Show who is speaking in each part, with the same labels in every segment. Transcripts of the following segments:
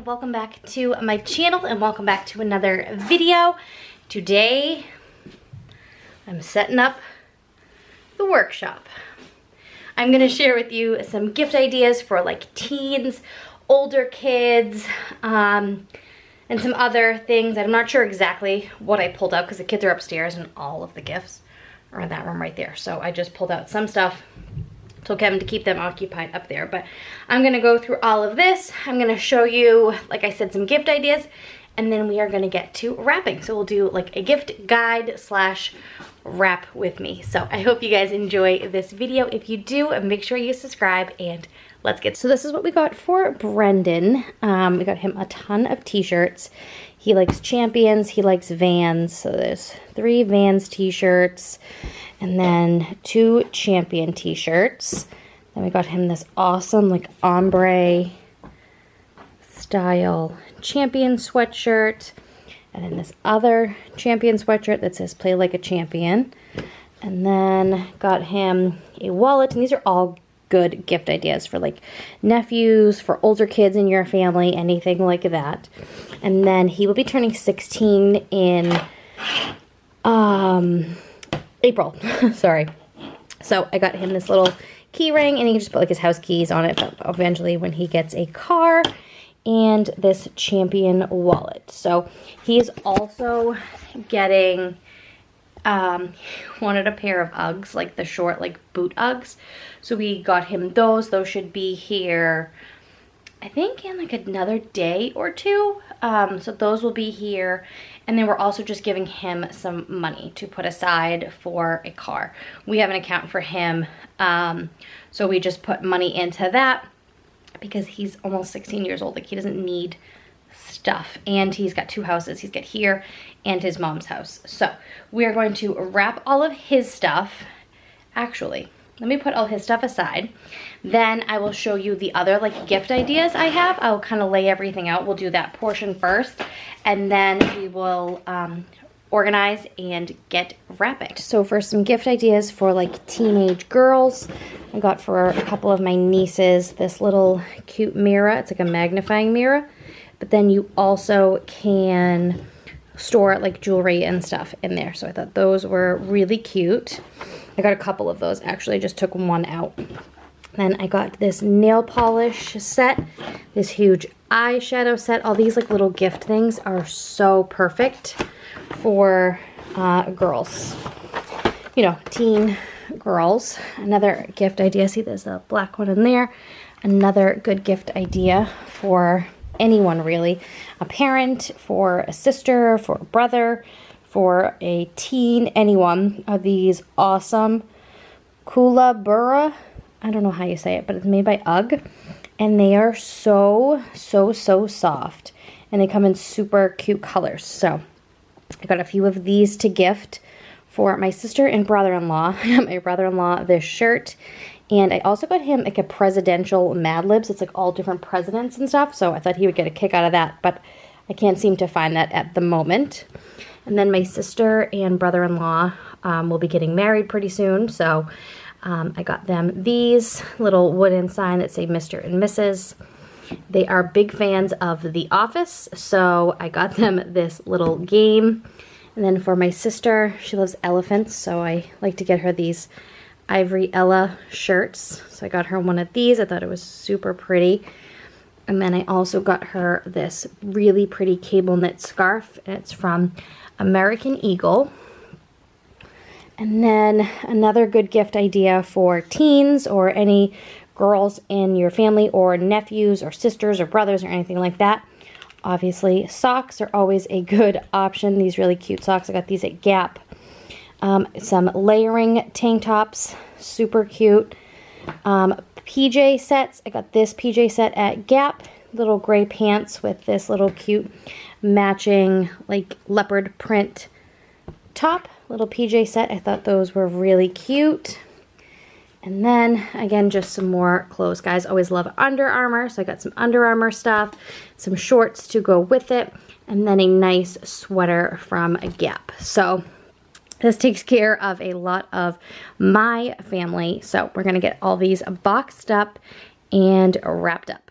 Speaker 1: welcome back to my channel and welcome back to another video. Today I'm setting up the workshop. I'm gonna share with you some gift ideas for like teens, older kids, and some other things. I'm not sure exactly what I pulled out because the kids are upstairs and all of the gifts are in that room right there. So I just pulled out some stuff, told Kevin to keep them occupied up there. But I'm gonna go through all of this. I'm gonna show you, like I said, some gift ideas, and then we are gonna get to wrapping. So we'll do like a gift guide slash wrap with me. So I hope you guys enjoy this video. If you do, make sure you subscribe and let's get. So this is what we got for Brendan. We got him a ton of t-shirts. He likes Champions, he likes Vans. So there's 3 Vans t-shirts and then 2 Champion t-shirts. Then we got him this awesome like ombre style Champion sweatshirt. And then this other Champion sweatshirt that says play like a champion. And then got him a wallet. And these are all good gift ideas for like nephews, for older kids in your family, anything like that. And then he will be turning 16 in April. Sorry. So I got him this little key ring, and he can just put like his house keys on it, but eventually when he gets a car, and this Champion wallet. So he's also getting wanted a pair of Uggs, like the short like boot Uggs. So we got him those. Those should be here I think in like another day or two. So those will be here. And then we're also just giving him some money to put aside for a car. We have an account for him. So we just put money into that because he's almost 16 years old. Like he doesn't need stuff. And he's got 2 houses. He's got here and his mom's house. So we are going to wrap all of his stuff. Actually, let me put all his stuff aside. Then I will show you the other like gift ideas I have. I'll kind of lay everything out. We'll do that portion first, and then we will organize and get wrapping. So for some gift ideas for like teenage girls, I got for a couple of my nieces this little cute mirror. It's like a magnifying mirror, but then you also can store like jewelry and stuff in there. So I thought those were really cute. I got a couple of those actually. I just took one out. Then I got this nail polish set, this huge eyeshadow set. All these like little gift things are so perfect for girls, you know, teen girls. Another gift idea, see there's a black one in there. Another good gift idea for anyone really, a parent, for a sister, for a brother, for a teen, anyone, are these awesome Kookaburra. I don't know how you say it, but it's made by UGG, and they are so soft, and they come in super cute colors. So I got a few of these to gift for my sister and brother-in-law. I got my brother-in-law this shirt, and I also got him like a presidential Mad Libs. It's like all different presidents and stuff, so I thought he would get a kick out of that, but I can't seem to find that at the moment. And then my sister and brother-in-law will be getting married pretty soon, so I got them these little wooden sign that say Mr. and Mrs. They are big fans of The Office, so I got them this little game. And then for my sister, she loves elephants, so I like to get her these Ivory Ella shirts. So I got her one of these. I thought it was super pretty. And then I also got her this really pretty cable knit scarf. It's from American Eagle. And then another good gift idea for teens or any girls in your family, or nephews or sisters or brothers or anything like that. Obviously, socks are always a good option. These really cute socks. I got these at Gap. Some layering tank tops, super cute. PJ sets. I got this PJ set at Gap. Little gray pants with this little cute matching like leopard print top. Little PJ set. I thought those were really cute. And then again, just some more clothes. Guys always love Under Armour, so I got some Under Armour stuff, some shorts to go with it, and then a nice sweater from Gap. So this takes care of a lot of my family. So we're gonna get all these boxed up and wrapped up.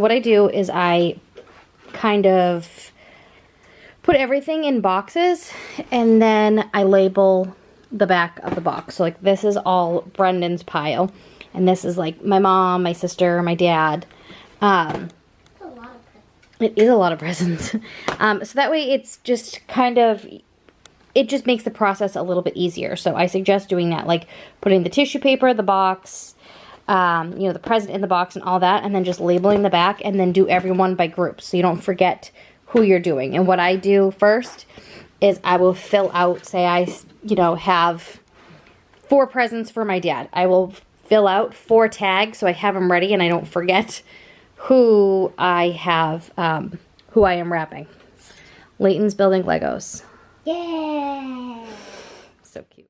Speaker 1: what I do is I kind of put everything in boxes and then I label the back of the box. So like this is all Brendan's pile and this is like my mom, my sister, my dad. It is a lot of presents. So that way it's just kind of, it just makes the process a little bit easier. So I suggest doing that, like putting the tissue paper, the box, you know, the present in the box and all that, and then just labeling the back, and then do everyone by groups so you don't forget who you're doing. And what I do first is I will fill out, say I, you know, have 4 presents for my dad. I will fill out 4 tags so I have them ready and I don't forget who I have, who I am wrapping. Leighton's building Legos.
Speaker 2: Yeah.
Speaker 1: So cute.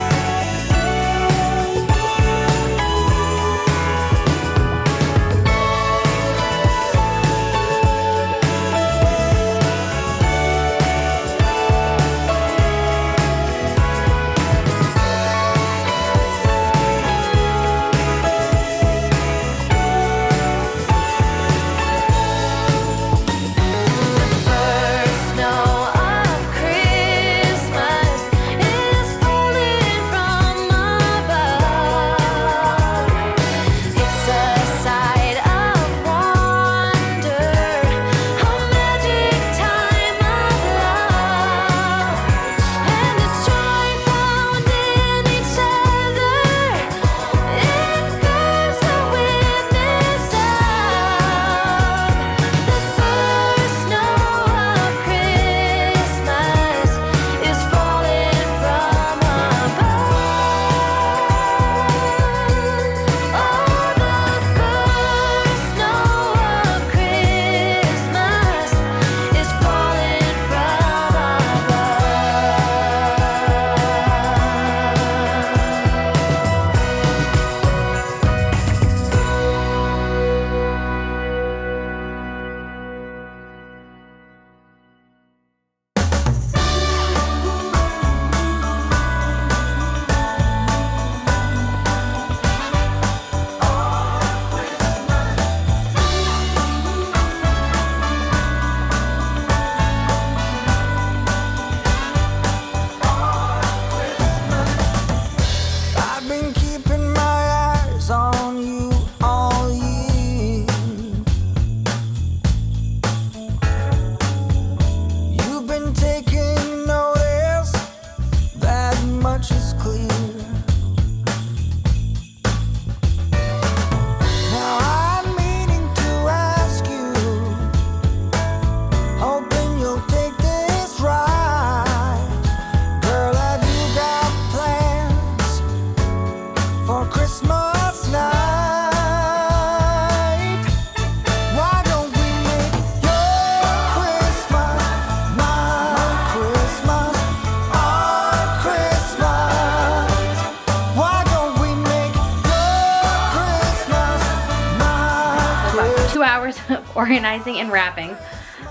Speaker 1: Organizing and wrapping.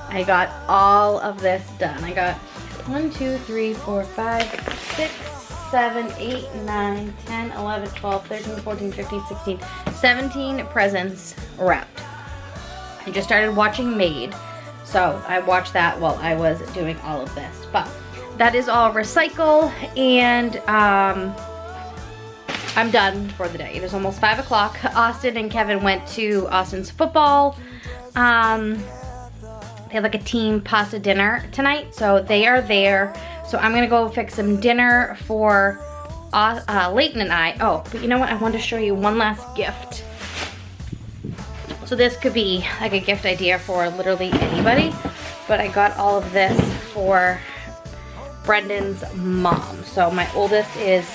Speaker 1: I got all of this done. I got 1, 2, 3, 4, 5, 6, 7, 8, 9, 10, 11, 12, 13, 14, 15, 16, 17 presents wrapped. I just started watching Made, so I watched that while I was doing all of this. But that is all recycle, and I'm done for the day. It is almost 5 o'clock. Austin and Kevin went to Austin's football. They have like a team pasta dinner tonight, so they are there. So I'm gonna go fix some dinner for Leighton and I. Oh, but you know what? I want to show you one last gift. So this could be like a gift idea for literally anybody, but I got all of this for Brendan's mom. So my oldest is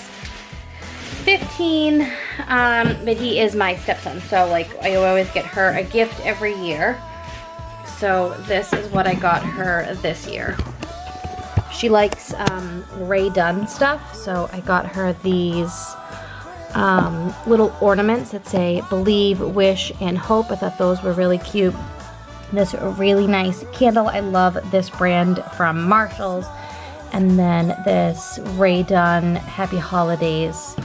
Speaker 1: 15, but he is my stepson, so like I always get her a gift every year. So this is what I got her this year. She likes Ray Dunn stuff, so I got her these little ornaments that say believe, wish, and hope. I thought those were really cute. This really nice candle. I love this brand from Marshall's. And then this Ray Dunn Happy Holidays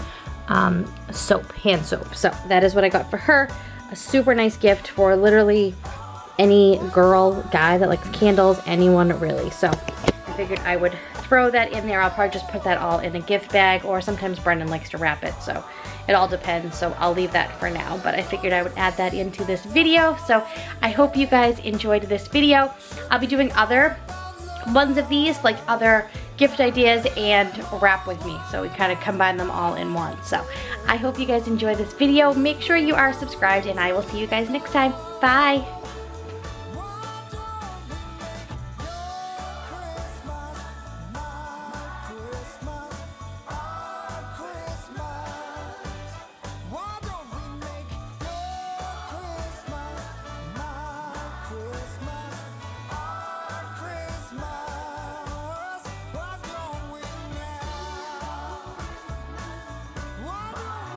Speaker 1: soap, hand soap. So that is what I got for her. A super nice gift for literally any girl, guy that likes candles, anyone really. So I figured I would throw that in there. I'll probably just put that all in a gift bag, or sometimes Brendan likes to wrap it, so it all depends. So I'll leave that for now, but I figured I would add that into this video. So I hope you guys enjoyed this video. I'll be doing other ones of these, like other gift ideas and wrap with me, so we kind of combine them all in one. So I hope you guys enjoyed this video. Make sure you are subscribed, and I will see you guys next time. Bye.